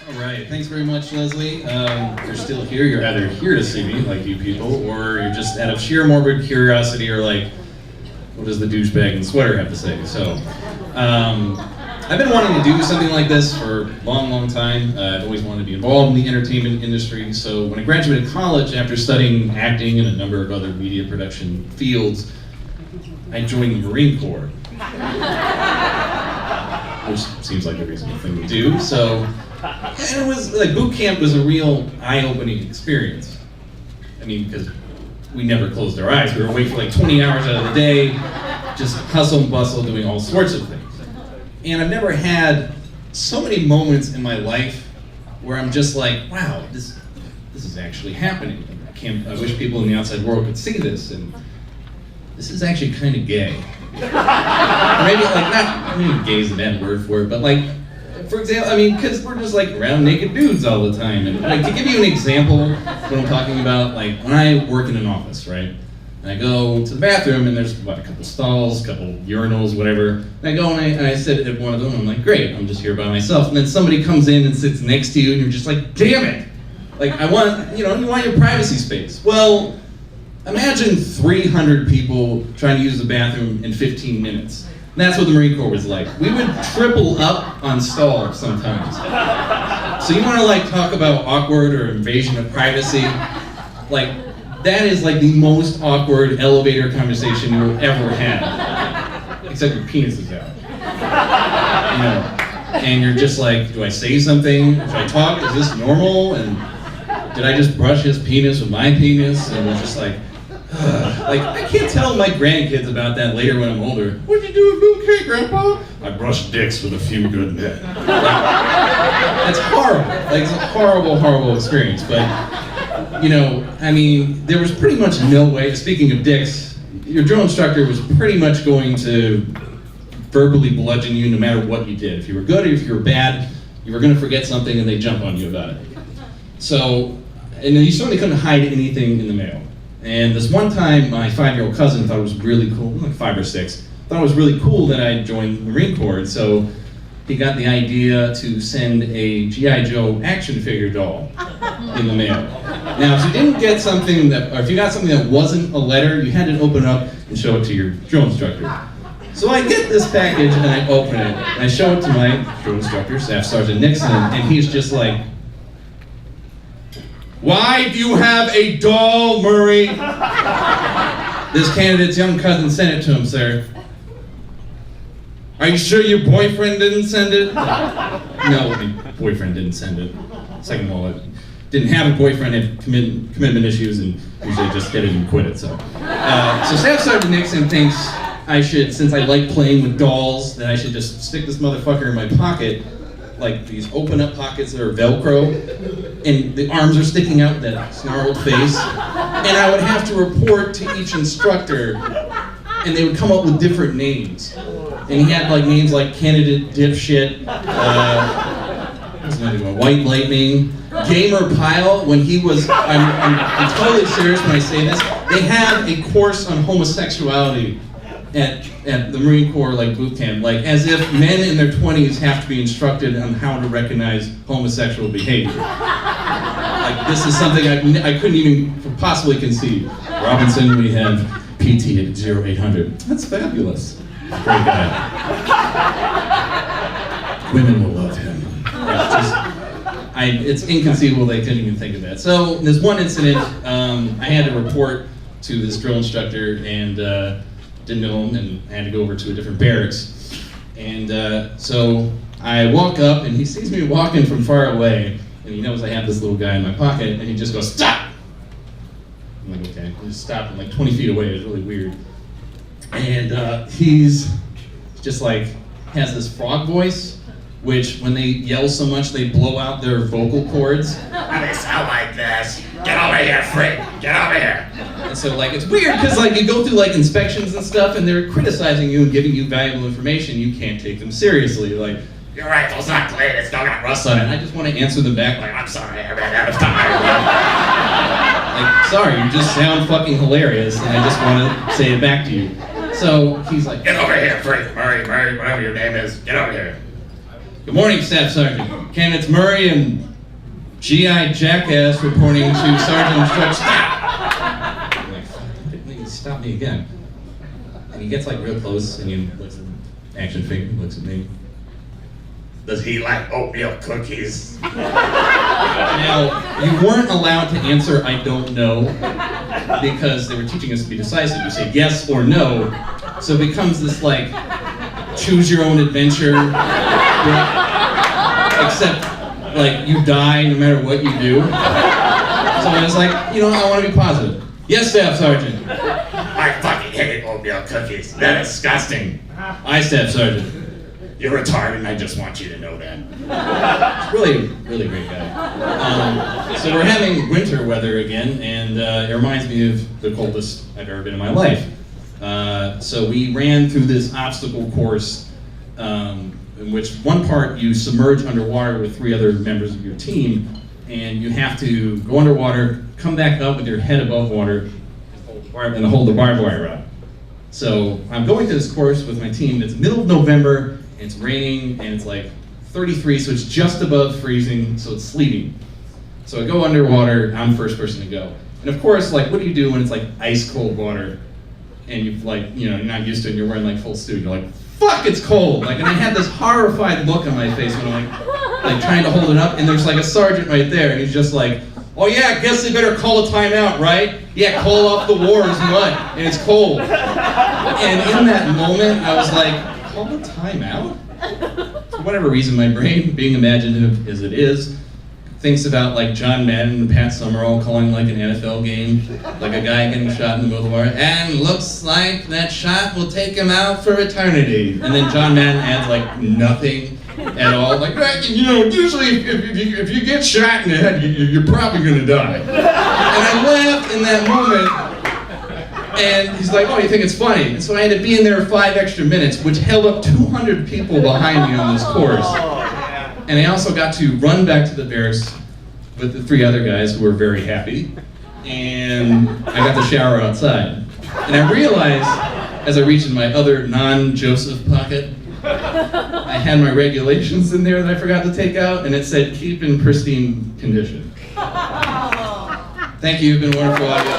All right, thanks very much, Lesley. If you're still here, you're either here to see me, like you people, or you're just out of sheer morbid curiosity, or like, what does the douchebag in the sweater have to say? So, I've been wanting to do something like this for a long, long time. I've always wanted to be involved in the entertainment industry. So when I graduated college, after studying acting and a number of other media production fields, I joined the Marine Corps. Which seems like a reasonable thing to do. So, and it was like boot camp was a real eye-opening experience. I mean, because we never closed our eyes. We were awake for like 20 hours out of the day, just hustle and bustle, doing all sorts of things. And I've never had so many moments in my life where I'm just like, wow, this is actually happening. I wish people in the outside world could see this, and this is actually kind of gay. Or maybe like not gay is a bad word for it, but like, for example, I mean, because we're just like around naked dudes all the time. And like to give you an example, what I'm talking about, like when I work in an office, right? And I go to the bathroom and there's a couple stalls, a couple urinals, whatever. And I go and I sit at one of them and I'm like, great, I'm just here by myself. And then somebody comes in and sits next to you and you're just like, damn it! Like I want, you want your privacy space. Well, imagine 300 people trying to use the bathroom in 15 minutes. And that's what the Marine Corps was like. We would triple up on stalls sometimes. So you want to like talk about awkward or invasion of privacy? Like, that is like the most awkward elevator conversation you'll ever have. Except your penis is out. And you're just like, do I say something? Should I talk? Is this normal? And did I just brush his penis with my penis? And it's just like, like, I can't tell my grandkids about that later when I'm older. What'd you do at boot camp, Grandpa? I brushed dicks with a few good men. Like, that's horrible. Like, it's a horrible, horrible experience. But, I mean, there was pretty much no way, speaking of dicks, your drill instructor was pretty much going to verbally bludgeon you no matter what you did. If you were good or if you were bad, you were going to forget something and they'd jump on you about it. So, and you certainly couldn't hide anything in the mail. And this one time, my 5-year-old cousin thought it was really cool, like 5 or 6, thought it was really cool that I joined the Marine Corps. And so he got the idea to send a G.I. Joe action figure doll in the mail. Now, if you didn't get something or if you got something that wasn't a letter, you had to open it up and show it to your drill instructor. So I get this package and I open it, and I show it to my drill instructor, Staff Sergeant Nixon, and he's just like, "Why do you have a doll, Murray?" This candidate's young cousin sent it to him, sir. Are you sure your boyfriend didn't send it? No, my boyfriend didn't send it. Second of all, I didn't have a boyfriend, had commitment issues, and usually just get it and quit it, so. So Staff Sergeant Nixon thinks I should, since I like playing with dolls, that I should just stick this motherfucker in my pocket, like these open up pockets that are Velcro, and the arms are sticking out, that snarled face, and I would have to report to each instructor, and they would come up with different names. And he had like names like Candidate Dipshit, what's another one? White Lightning, Gamer Pile. When he was, I'm totally serious when I say this, they have a course on homosexuality at the Marine Corps like boot camp, like as if men in their 20s have to be instructed on how to recognize homosexual behavior. Like this is something I couldn't even possibly conceive. Robinson, we have PT at 0800. That's fabulous. Great guy. Women will love him. It's inconceivable they couldn't even think of that. So there's one incident, I had to report to this drill instructor and didn't know him, and I had to go over to a different barracks. And so I walk up and he sees me walking from far away, and he knows I have this little guy in my pocket, and he just goes, "Stop!" I'm like, okay. He just stopped. I'm like 20 feet away. It was really weird. And he's just like, has this frog voice, which when they yell so much, they blow out their vocal cords. And they sound like this. "Get over here, freak! Get over here!" And so like, it's weird because like you go through like inspections and stuff and they're criticizing you and giving you valuable information. You can't take them seriously. Like, "Your rifle's not clean, it's still got rust on it." And I just want to answer them back like, "I'm sorry, I ran out of time." Like, sorry, you just sound fucking hilarious and I just want to say it back to you. So he's like, "Get over here, freak, Murray, whatever your name is, get over here." Good morning, Staff Sergeant. Candidates Murray and GI Jackass reporting to Sergeant Instruct stop. I'm like, fuck, he stopped me again. And he gets like real close and he looks at the action figure, looks at me. Does he like oatmeal cookies? Now, you weren't allowed to answer I don't know because they were teaching us to be decisive. You say yes or no. So it becomes this like choose your own adventure, except like you die no matter what you do. So I was like, I want to be positive. Yes, Staff Sergeant. I fucking hate oatmeal cookies. They're disgusting. I, Staff Sergeant. You're retarded and I just want you to know that. It's really, really great guy. So we're having winter weather again, and it reminds me of the coldest I've ever been in my life. So we ran through this obstacle course in which one part you submerge underwater with 3 other members of your team, and you have to go underwater, come back up with your head above water, and hold the barbed wire up. So I'm going to this course with my team. It's middle of November, and it's raining, and it's like 33, so it's just above freezing, so it's sleeting. So I go underwater, I'm first person to go. And of course, like, what do you do when it's like ice cold water, and you've like, you're not used to it, and you're wearing like full suit, you're like, fuck, it's cold! Like, and I had this horrified look on my face when I'm like trying to hold it up, and there's like a sergeant right there, and he's just like, oh yeah, I guess they better call a timeout, right? Yeah, call off the war, it's mud, and it's cold. And in that moment, I was like, call a timeout? For whatever reason, my brain, being imaginative as it is, thinks about like John Madden and Pat Summerall calling like an NFL game, like a guy getting shot in the middle of the water, and looks like that shot will take him out for eternity. And then John Madden adds like nothing at all, like, usually if you get shot in the head, you're probably gonna die. And I laughed in that moment. And he's like, oh, you think it's funny? And so I ended up being there 5 extra minutes, which held up 200 people behind me on this course. And I also got to run back to the barracks with the 3 other guys who were very happy. And I got to shower outside. And I realized, as I reached in my other non-Joseph pocket, I had my regulations in there that I forgot to take out, and it said, keep in pristine condition. Thank you, you've been wonderful audience.